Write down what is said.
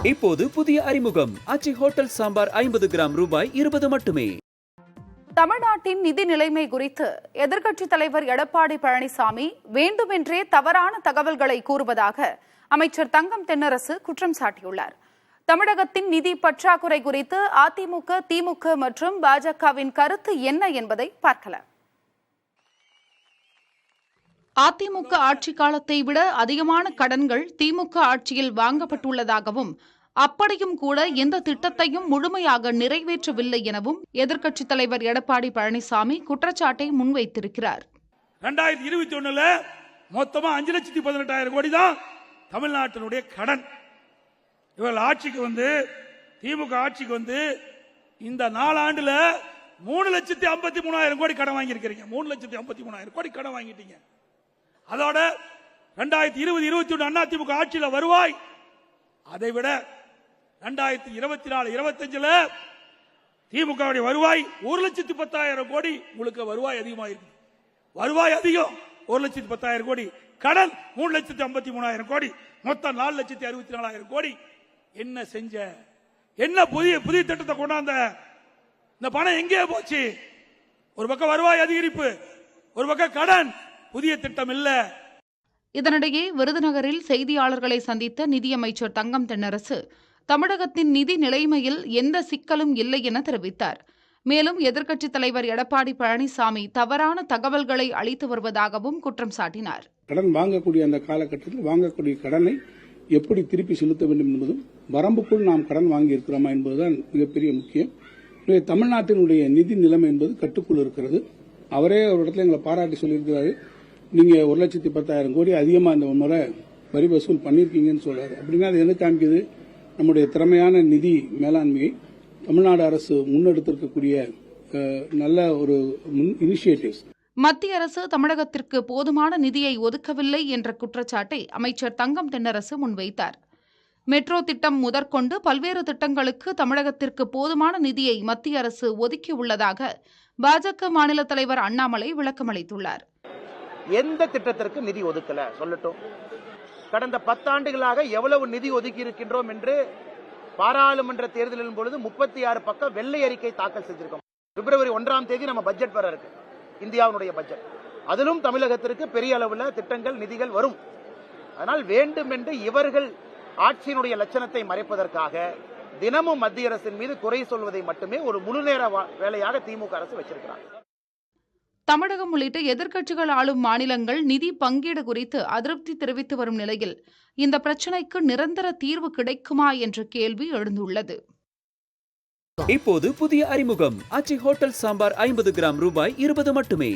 இப்போது புதிய அறிமுகம் ஆச்சி ஹோட்டல் சாம்பார் 50 கிராம் ரூபாய் 20 மட்டுமே. தமிழ்நாட்டின் நிதி நிலைமை குறித்து எதிர்க்கட்சித் தலைவர் எடப்பாடி பழனிசாமி வேண்டுமென்றே தவறான தகவல்களை கூறுவதாக அமைச்சர் தங்கம் தென்னரசு குற்றம் சாட்டியுள்ளார். தமிழகத்தின் நிதி பற்றாக்குறை குறித்து அதிமுக, திமுக மற்றும் பாஜகவின் கருத்து என்ன என்பதை பார்க்கலாம். அதிமுக ஆட்சி காலத்தை விட அதிகமான கடன்கள் திமுக ஆட்சியில் வாங்கப்பட்டுள்ளதாகவும் அப்படியும் கூட எந்த திட்டத்தையும் முழுமையாக நிறைவேற்றவில்லை எனவும் எதிர்க்கட்சித் தலைவர் எடப்பாடி பழனிசாமி குற்றச்சாட்டை முன்வைத்திருக்கிறார். 2021 மொத்தமா 5,18,000 கோடி தான் தமிழ்நாட்டினுடைய கடன். இவர்கள் ஆட்சிக்கு திமுக ஆட்சிக்கு இந்த 4 ஆண்டுல 3,53,000 கோடி கடன் வாங்கியிருக்கிறீங்க. 3,53,000 கோடி கடன் வாங்கிட்டீங்க. அதோட 2020-21 அதிமுக ஆட்சியில் வருவாய் அதை விட 2024-25 திமுக வருவாய் 1,10,000 கோடி உங்களுக்கு வருவாய் அதிகமாயிருக்கு. வருவாய் அதிகம் 1,10,000 கோடி, கடன் 3,53,000 கோடி, மொத்தம் 4,64,000 கோடி. என்ன செஞ்ச? என்ன புதிய திட்டத்தை கொண்டாந்த? இந்த பணம் எங்கே போச்சு? ஒரு பக்கம் வருவாய் அதிகரிப்பு, ஒரு பக்கம் கடன், புதிய திட்டம் இல்ல. இதனிடையே விருதுநகரில் செய்தியாளர்களை சந்தித்த நிதியமைச்சர் தங்கம் தென்னரசு தமிழகத்தின் நிதி நிலைமையில் எந்த சிக்கலும் இல்லை என தெரிவித்தார். மேலும் எதிர்க்கட்சித் தலைவர் எடப்பாடி பழனிசாமி தவறான தகவல்களை அளித்து வருவதாகவும் குற்றம் சாட்டினார். கடன் வாங்கக்கூடிய அந்த காலகட்டத்தில் வாங்கக்கூடிய கடனை எப்படி திருப்பி செலுத்த வேண்டும் என்பதும் வரம்புக்குள் நாம் கடன் வாங்கி இருக்கிறோமா என்பதுதான் மிகப்பெரிய முக்கியம். தமிழ்நாட்டினுடைய நிதி நிலைமை என்பது கட்டுக்குள் இருக்கிறது. அவரே ஒரு இடத்துல எங்களை பாராட்டி சொல்லியிருக்கிறாரு, நீங்க 1,10,000 கோடி அதிகமா இந்த முறை வரி வசூல் பண்ணிருக்கீங்கன்னு சொல்றாரு. அப்படின்னா அது என்ன காமிக்குது? நம்முடைய திறமையான நிதி மேலாண்மையை தமிழ்நாடு அரசு முன்னெடுத்திருக்கக்கூடிய நல்ல ஒரு இனிஷியேட்டிவ்ஸ். மத்திய அரசு தமிழகத்திற்கு போதுமான நிதியை ஒதுக்கவில்லை என்ற குற்றச்சாட்டை அமைச்சர் தங்கம் தென்னரசு முன்வைத்தார். மெட்ரோ திட்டம் முதற்கொண்டு பல்வேறு திட்டங்களுக்கு தமிழகத்திற்கு போதுமான நிதியை மத்திய அரசு ஒதுக்கியுள்ளதாக பாஜக மாநில தலைவர் அண்ணாமலை விளக்கமளித்துள்ளார். எந்த திட்டத்திற்கு நிதி ஒதுக்கல சொல்லட்டும். கடந்த 10 ஆண்டுகளாக எவ்வளவு நிதி ஒதுக்கி இருக்கின்றோம் என்று பாராளுமன்ற தேர்தலின் பொழுது 36 பக்கம் வெள்ளை அறிக்கை தாக்கல் செஞ்சிருக்கோம். பிப்ரவரி 1ஆம் தேதி நம்ம பட்ஜெட் வர இருக்கு, இந்தியாவுடைய பட்ஜெட். அதிலும் தமிழகத்திற்கு பெரிய அளவில் திட்டங்கள், நிதிகள் வரும். அதனால் வேண்டுமென்று இவர்கள் ஆட்சியினுடைய லட்சணத்தை மறைப்பதற்காக தினமும் மத்திய அரசின் மீது குறை சொல்வதை மட்டுமே ஒரு முழுநேர வேலையாக திமுக அரசு வச்சிருக்கிறார். தமிழகம் உள்ளிட்ட எதிர்க்கட்சிகள் ஆளும் மாநிலங்கள் நிதி பங்கீடு குறித்து அதிருப்தி தெரிவித்து வரும் நிலையில் இந்த பிரச்சினைக்கு நிரந்தர தீர்வு கிடைக்குமா என்ற கேள்வி எழுந்துள்ளது. இப்போது புதிய அறிமுகம் ஆச்சி ஹோட்டல் சாம்பார் 50 கிராம் ரூபாய் 20 மட்டுமே.